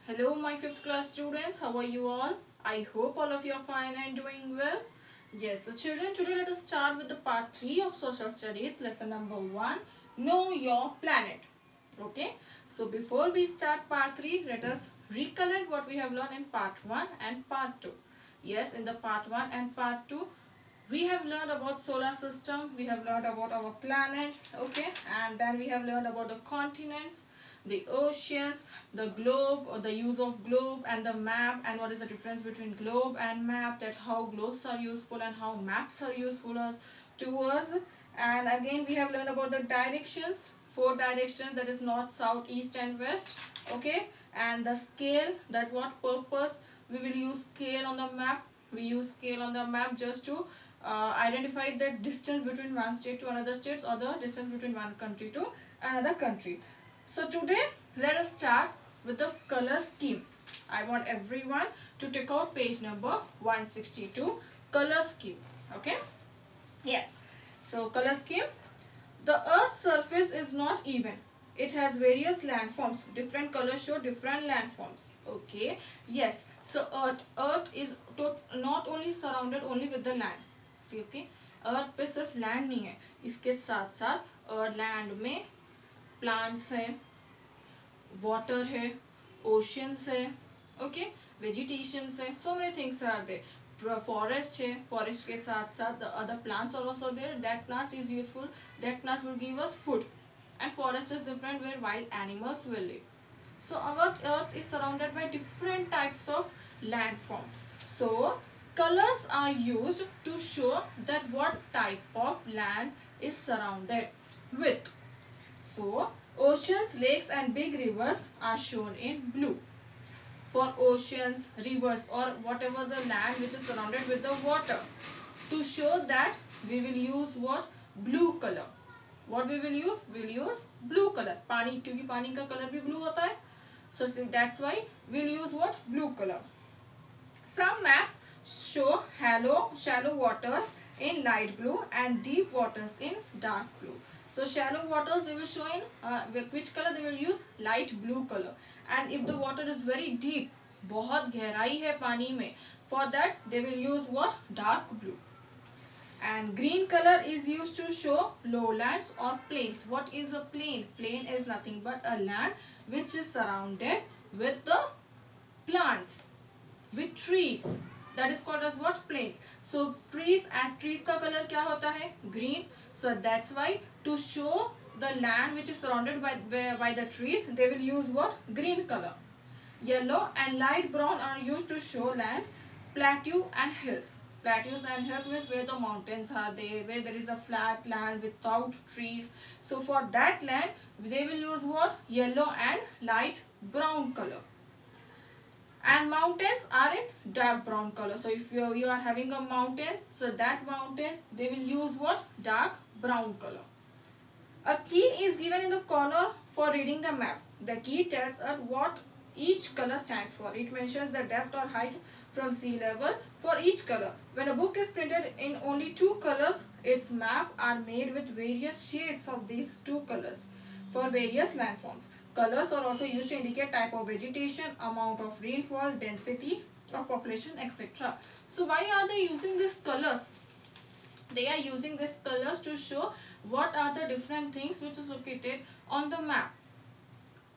Hello my 5th class students, how are you all? I hope all of you are fine and doing well. Yes, so children, today let us start with the part 3 of social studies, lesson number 1, Know Your Planet. Okay, so before we start part 3, let us recollect what we have learned in part 1 and part 2. Yes, in the part 1 and part 2, we have learned about solar system, we have learned about our planets, okay, and then we have learned about the continents, the oceans, the globe, or the use of globe and the map, and what is the difference between globe and map, that how globes are useful and how maps are useful to us. And again we have learned about the directions, 4 directions, that is north, south, east and west, okay, and the scale, that what purpose we will use scale on the map. We use scale on the map just to identify the distance between one state to another state, or the distance between one country to another country. So today let us start with the color scheme. I want everyone to take out page number 162, color scheme. Okay, yes, so color scheme. The earth's surface is not even. It has various landforms. Different colors show different landforms. Okay, yes, so earth is not only surrounded only with the land. See, okay, अर्थ पे सिर्फ land नहीं है, इसके साथ साथ land में plants है, water है, ओशियंस है, ओके, वेजिटेशंस है, so many things are there. Forest है, फॉरेस्ट के साथ साथ the other plants are also there. That plant is useful, that plants will give us food, and forest is different where wild animals will live. So our earth is surrounded by different types of landforms. So colors are used to show that what type of land is surrounded with. So oceans, lakes and big rivers are shown in blue. For oceans, rivers or whatever the land which is surrounded with the water, to show that we will use what? Blue color. What we will use? We will use blue color. पानी, क्योंकि पानी का colour भी blue होता है. So that's why we will use what? Blue color. Some maps show shallow waters in light blue and deep waters in dark blue. So shallow waters they will show in which color? They will use light blue color. And if the water is very deep, बहुत गहराई है पानी में, for that they will use what? Dark blue. And green color is used to show lowlands or plains. What is a plain? Plain is nothing but a land which is surrounded with the plants, with trees. That is called as what? Plains. So trees, as trees का color क्या होता है? Green. So that's why to show the land which is surrounded by the trees, they will use what? Green color. Yellow and light brown are used to show lands, plateau and hills. Plateaus and hills means where the mountains are there, where there is a flat land without trees. So for that land, they will use what? Yellow and light brown color. And mountains are in dark brown color. So if you are having a mountain, so that mountains they will use what? Dark brown color. A key is given in the corner for reading the map. The key tells us what each color stands for. It mentions the depth or height from sea level for each color. When a book is printed in only 2 colors, its maps are made with various shades of these 2 colors for various landforms. Colors are also used to indicate type of vegetation, amount of rainfall, density of population, etc. So why are they using these colors? They are using these colors to show what are the different things which is located on the map,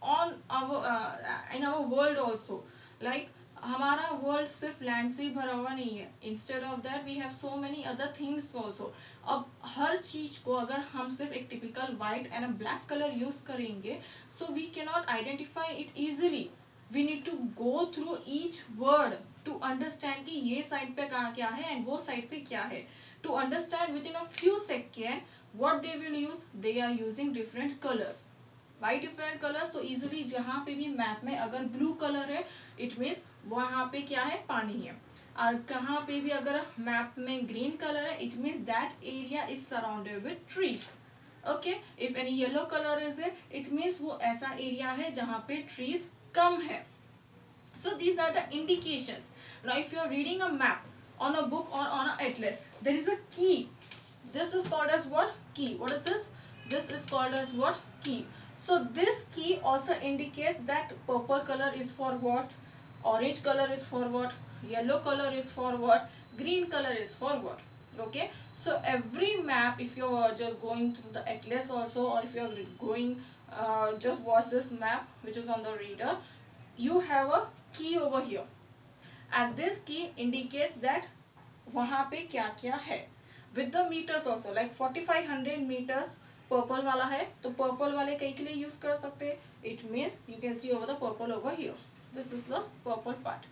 on our in our world also. Like हमारा world सिर्फ land से ही भरा हुआ नहीं है. Instead of that we have so many other things also. अब हर चीज को अगर हम सिर्फ एक typical white and a black colour use करेंगे, so we can not identify it easily. We need to go through each word to understand कि ये साइड पे कहाँ क्या है एंड वो साइड पे क्या है. To understand with in a few second what they will use, they are using different colours. Why different colours? तो इजिली जहाँ पे भी मैप में अगर ब्लू कलर है, इट मीन्स वहाँ पे क्या है? पानी है. और कहाँ पे भी अगर मैप में ग्रीन कलर है, it means that area is surrounded with trees. Okay, if any yellow colour is there, it means वो ऐसा एरिया है जहाँ पे ट्रीज कम है. So these are the indications. Now if you are reading a map on a book or on an atlas, there is a key. This is called as what? Key. What is this? This is called as what? Key. So this key also indicates that purple color is for what, orange color is for what, yellow color is for what, green color is for what. Okay, so every map, if you are just going through the atlas also, or if you are going just watch this map which is on the reader, you have a key over here, and this key indicates that वहाँ पे क्या क्या है. With the meters also, like 4500 meters purple वाला है, तो purple वाले कई के लिए यूज कर सकते हैं. It means you can see over the purple over here. This is the purple part.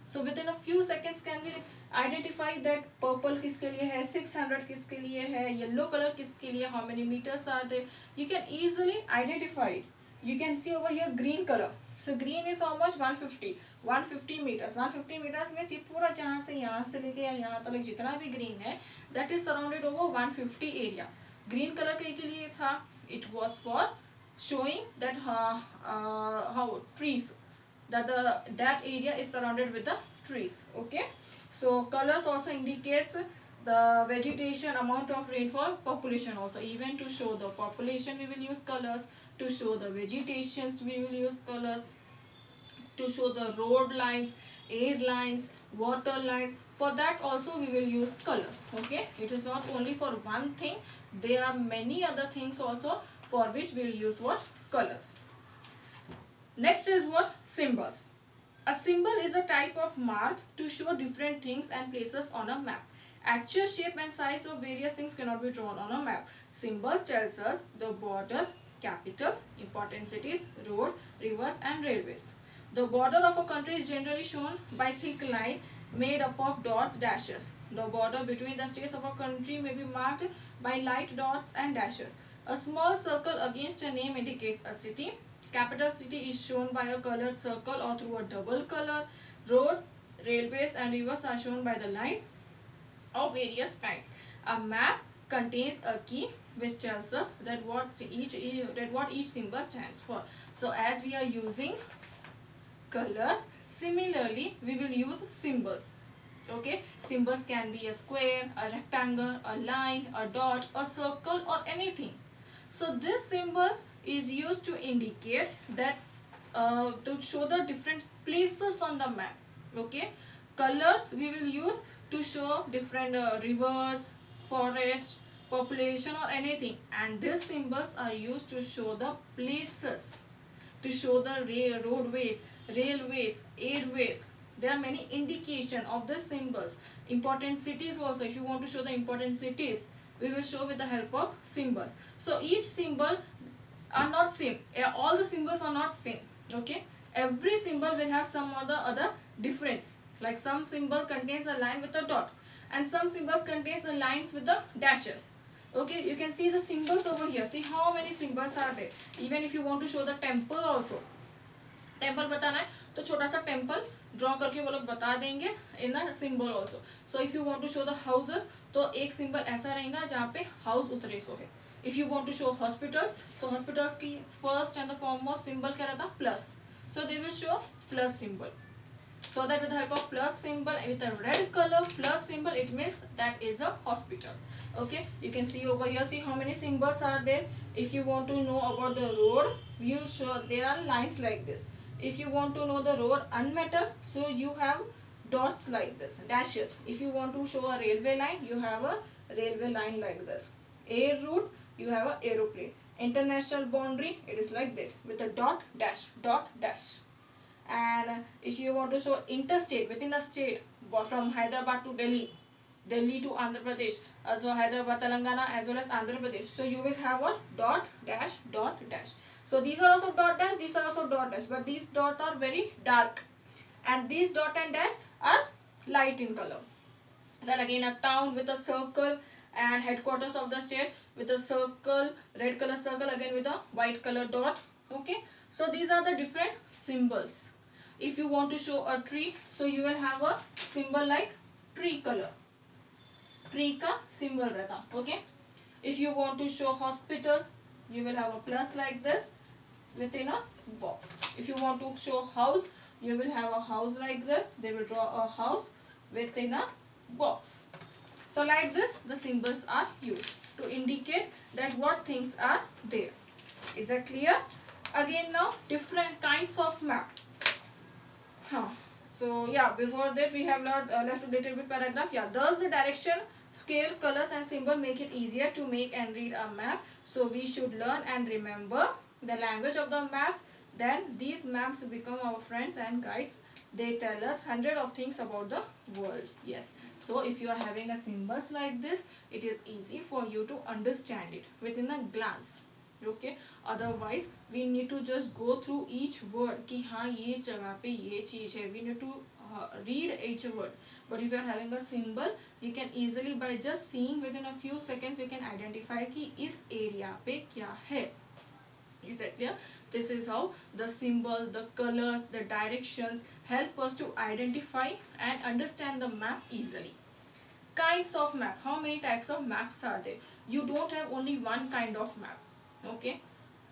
So within a few seconds can we identify that purple किसके लिए है, 600 किसके लिए है, yellow color किसके लिए, how many meters are there. You can easily identify it. You can see over here green color. So green is how much, 150 meters. 150 meters में ये पूरा जहाँ से यहाँ से लेके या यहाँ तक जितना भी green है, that is surrounded over 150 area. Green color के लिए था, it was for showing that how trees, that area is surrounded with the trees. Okay, so colors also indicates the vegetation, amount of rainfall, population also. Even to show the population we will use colors, to show the vegetations we will use colors, to show the road lines, air lines, water lines, for that also we will use colors. Okay, it is not only for one thing, there are many other things also for which we will use what, colors. Next is what, symbols. A symbol is a type of mark to show different things and places on a map. Actual shape and size of various things cannot be drawn on a map. Symbols tells us the borders, capitals, important cities, road, rivers and railways. The border of a country is generally shown by thick line made up of dots, dashes. The border between the states of a country may be marked by light dots and dashes. A small circle against a name indicates a city. Capital city is shown by a colored circle or through a double color. Roads, railways and rivers are shown by the lines of various kinds. A map contains a key which tells us that what each symbol stands for. So as we are using colors, similarly we will use symbols. Okay, symbols can be a square, a rectangle, a line, a dot, a circle or anything. So this symbols is used to indicate that to show the different places on the map. Okay, colors we will use to show different rivers, forests, population or anything, and these symbols are used to show the places, to show the roadways, railways, airways. There are many indication of the symbols. Important cities also, if you want to show the important cities, we will show with the help of symbols. So each symbol are not same. All the symbols are not same. Okay, every symbol will have some other difference. Like some symbol contains a line with a dot, and some symbols contains a lines with the dashes. Okay, you can see the symbols over here. See how many symbols are there. Even if you want to show the temple also, temple बताना है तो छोटा सा temple draw करके वो लोग बता देंगे in a symbol also. So if you want to show the houses, तो एक सिंबल ऐसा रहेगा जहाँ पे हाउस उतरे सो है. If you want to show hospitals, so hospitals की first and the foremost symbol क्या रहता, plus. So they will show plus symbol. So that with the help of plus symbol with a red color plus symbol, it means that is a hospital. Okay, you can see over here, see how many symbols are there. If you want to know about the road, you show there are lines like this. If you want to know the road unmetal, so you have dots like this, dashes. If you want to show a railway line, you have a railway line like this. Air route, you have a aeroplane. International boundary, it is like this with a dot dash, dot dash. And if you want to show interstate, within the state, from Hyderabad to Delhi, Delhi to Andhra Pradesh, so Hyderabad, Telangana as well as Andhra Pradesh, so you will have a dot dash, dot dash. So these are also dot dash, these are also dot dash, but these dots are very dark and these dot and dash are light in color. Then again a town with a circle, and headquarters of the state with a circle, red color circle again with a white color dot. Okay, so these are the different symbols. If you want to show a tree, so you will have a symbol like tree color, tree ka symbol rehta. Okay, if you want to show hospital, you will have a plus like this within a box. If you want to show house, you will have a house like this. They will draw a house within a box. So like this the symbols are used to indicate that what things are there. Is that clear? Again now different kinds of map. So yeah, before that we have left a little bit paragraph. Yeah, thus the direction, scale, colors and symbol make it easier to make and read a map. So we should learn and remember the language of the maps. Then these maps become our friends and guides. They tell us hundred of things about the world. Yes. So if you are having a symbols like this, it is easy for you to understand it within a glance. Okay, otherwise we need to just go through each word कि हाँ ये जगह पे ये चीज है. We need to read each word. But if you are having a symbol, you can easily by just seeing within a few seconds you can identify कि इस area पे क्या है. Is that clear? This is how the symbol, the colors, the directions help us to identify and understand the map easily. Kinds of map. How many types of maps are there? You don't have only one kind of map. Okay,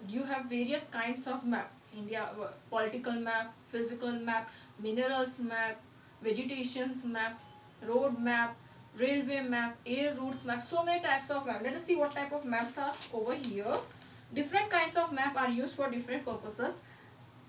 you have various kinds of map. India political map, physical map, minerals map, vegetations map, road map, railway map, air routes map. So many types of map. Let us see what type of maps are over here. Different kinds of map are used for different purposes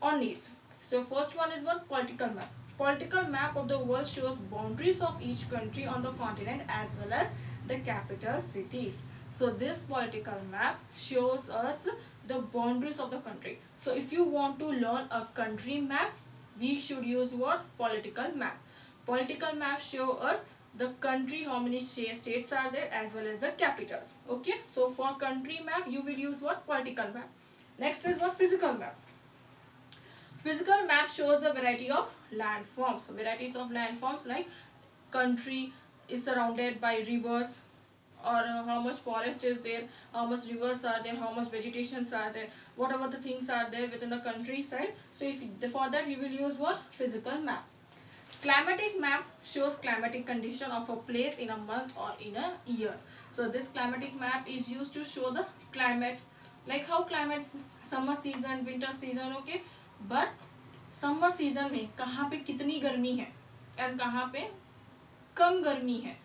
or needs. So first one is what? Political map. Political map of the world shows boundaries of each country on the continent as well as the capital cities. So this political map shows us the boundaries of the country. So if you want to learn a country map, we should use what? Political map. Political map show us the country, how many states are there as well as the capitals. Okay, so for country map you will use what? Political map. Next is what? Physical map. Physical map shows a variety of landforms. Varieties of landforms like country is surrounded by rivers, or how much forest is there, how much rivers are there, how much vegetations are there, whatever the things are there within the countryside. So if for that we will use what? Physical map. Climatic map shows climatic condition of a place in a month or in a year. So this climatic map is used to show the climate, like how climate, summer season, winter season. Okay, but summer season में कहाँ पे कितनी गर्मी है and कहाँ पे कम गर्मी है,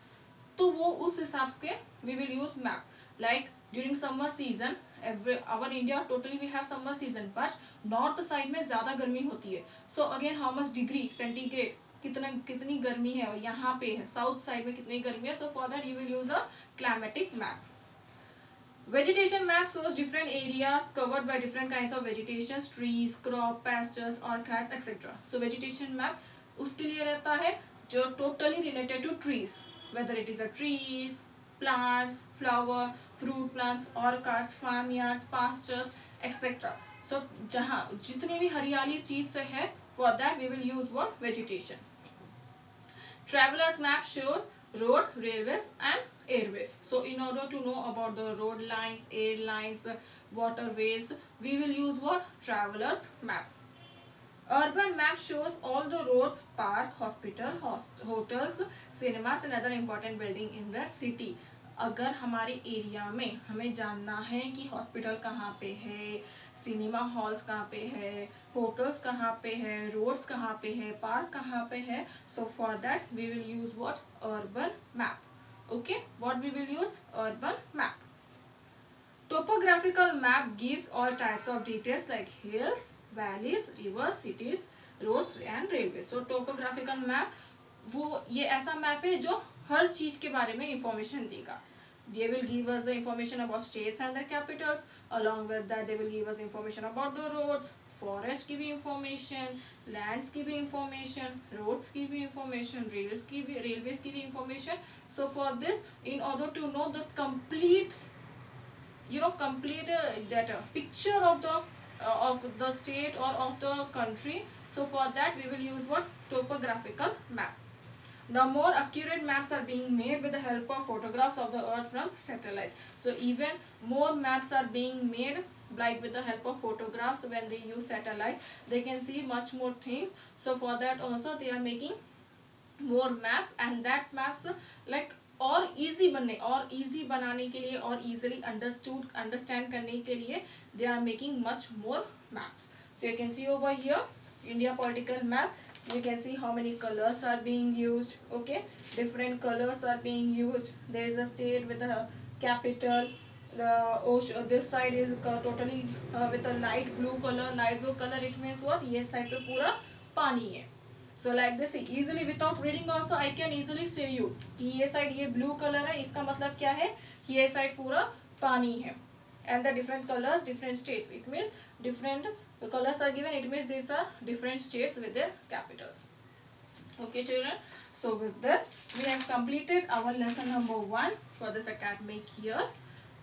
तो वो उस हिसाब से we will use map. Like during summer season, our India totally we have summer season, but north side में ज़्यादा गर्मी होती है. So again how much degree centigrade, कितनी गर्मी है, और यहाँ पे है साउथ साइड में कितनी गर्मी है. So for that you will use a climatic map. Vegetation map shows different areas covered by different kinds of vegetations, trees, crop, pastures, orchards, etc. So vegetation map उसके लिए रहता है जो totally related to trees, whether it is a trees, plants, flower, fruit plants, orchards, farmyards, pastures, etc. So जहाँ जितनी भी हरियाली चीज से है, for that we will use what? Vegetation. Travelers map shows road, railways and airways. So in order to know about the road lines, airlines, waterways, we will use what? Travelers map. Urban map shows all the roads, park, hospital, hotels, cinemas and other important building in the city. अगर हमारे area में हमें जानना है कि hospital कहाँ पे है, सिनेमा हॉल्स कहाँ पे है, होटल्स कहाँ पे है, रोड्स कहाँ पे है, पार्क कहाँ पे है, so for that we will use what? Urban map. Okay, what we will use? Urban map. Topographical map gives all types of details like hills, valleys, rivers, cities, roads and railways. So topographical map वो ये ऐसा map है जो हर चीज के बारे में information देगा. They will give us the information about states and their capitals. Along with that, they will give us information about the roads, forest की भी information, lands की भी information, roads की भी information, railways की भी information. So for this, in order to know the complete, that picture of the state or of the country. So for that, we will use what? Topographical map. Now more accurate maps are being made with the help of photographs of the earth from satellites. So even more maps are being made like with the help of photographs. When they use satellites, they can see much more things. So for that also they are making more maps, and that maps like और easy बनाने के लिए और easily understand करने के लिए they are making much more maps. So you can see over here India political map. You can see how many colors are being used. Okay, different colors are being used. There is a state with a capital, this side is totally with a light blue color. Light blue color, it means what? ये side पे पूरा पानी है. So like this easily without reading also I can easily say you कि ये side ये blue color है, इसका मतलब क्या है? ये side पूरा पानी है. And the different colors, different states. It means different colors are given. It means these are different states with their capitals. Okay, children. So with this, we have completed our lesson number 1 for this academic year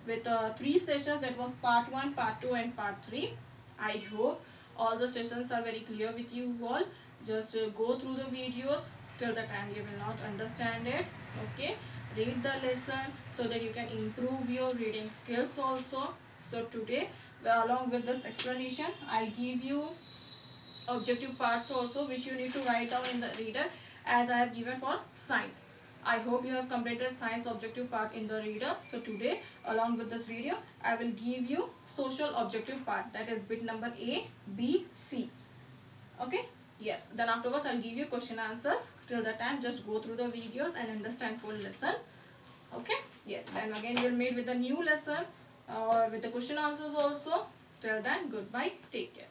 with 3 sessions. That was part 1, part 2 and part 3. I hope all the sessions are very clear with you all. Just go through the videos till the time you will not understand it. Okay, read the lesson so that you can improve your reading skills also. So today, along with this explanation, I'll give you objective parts also which you need to write down in the reader as I have given for science. I hope you have completed science objective part in the reader. So today, along with this video, I will give you social objective part, that is bit number A, B, C. Okay? Yes. Then afterwards I'll give you question answers. Till the time, just go through the videos and understand full lesson. Okay? Yes. Then again we'll meet with a new lesson or with the question answers also. Till then, goodbye. Take care.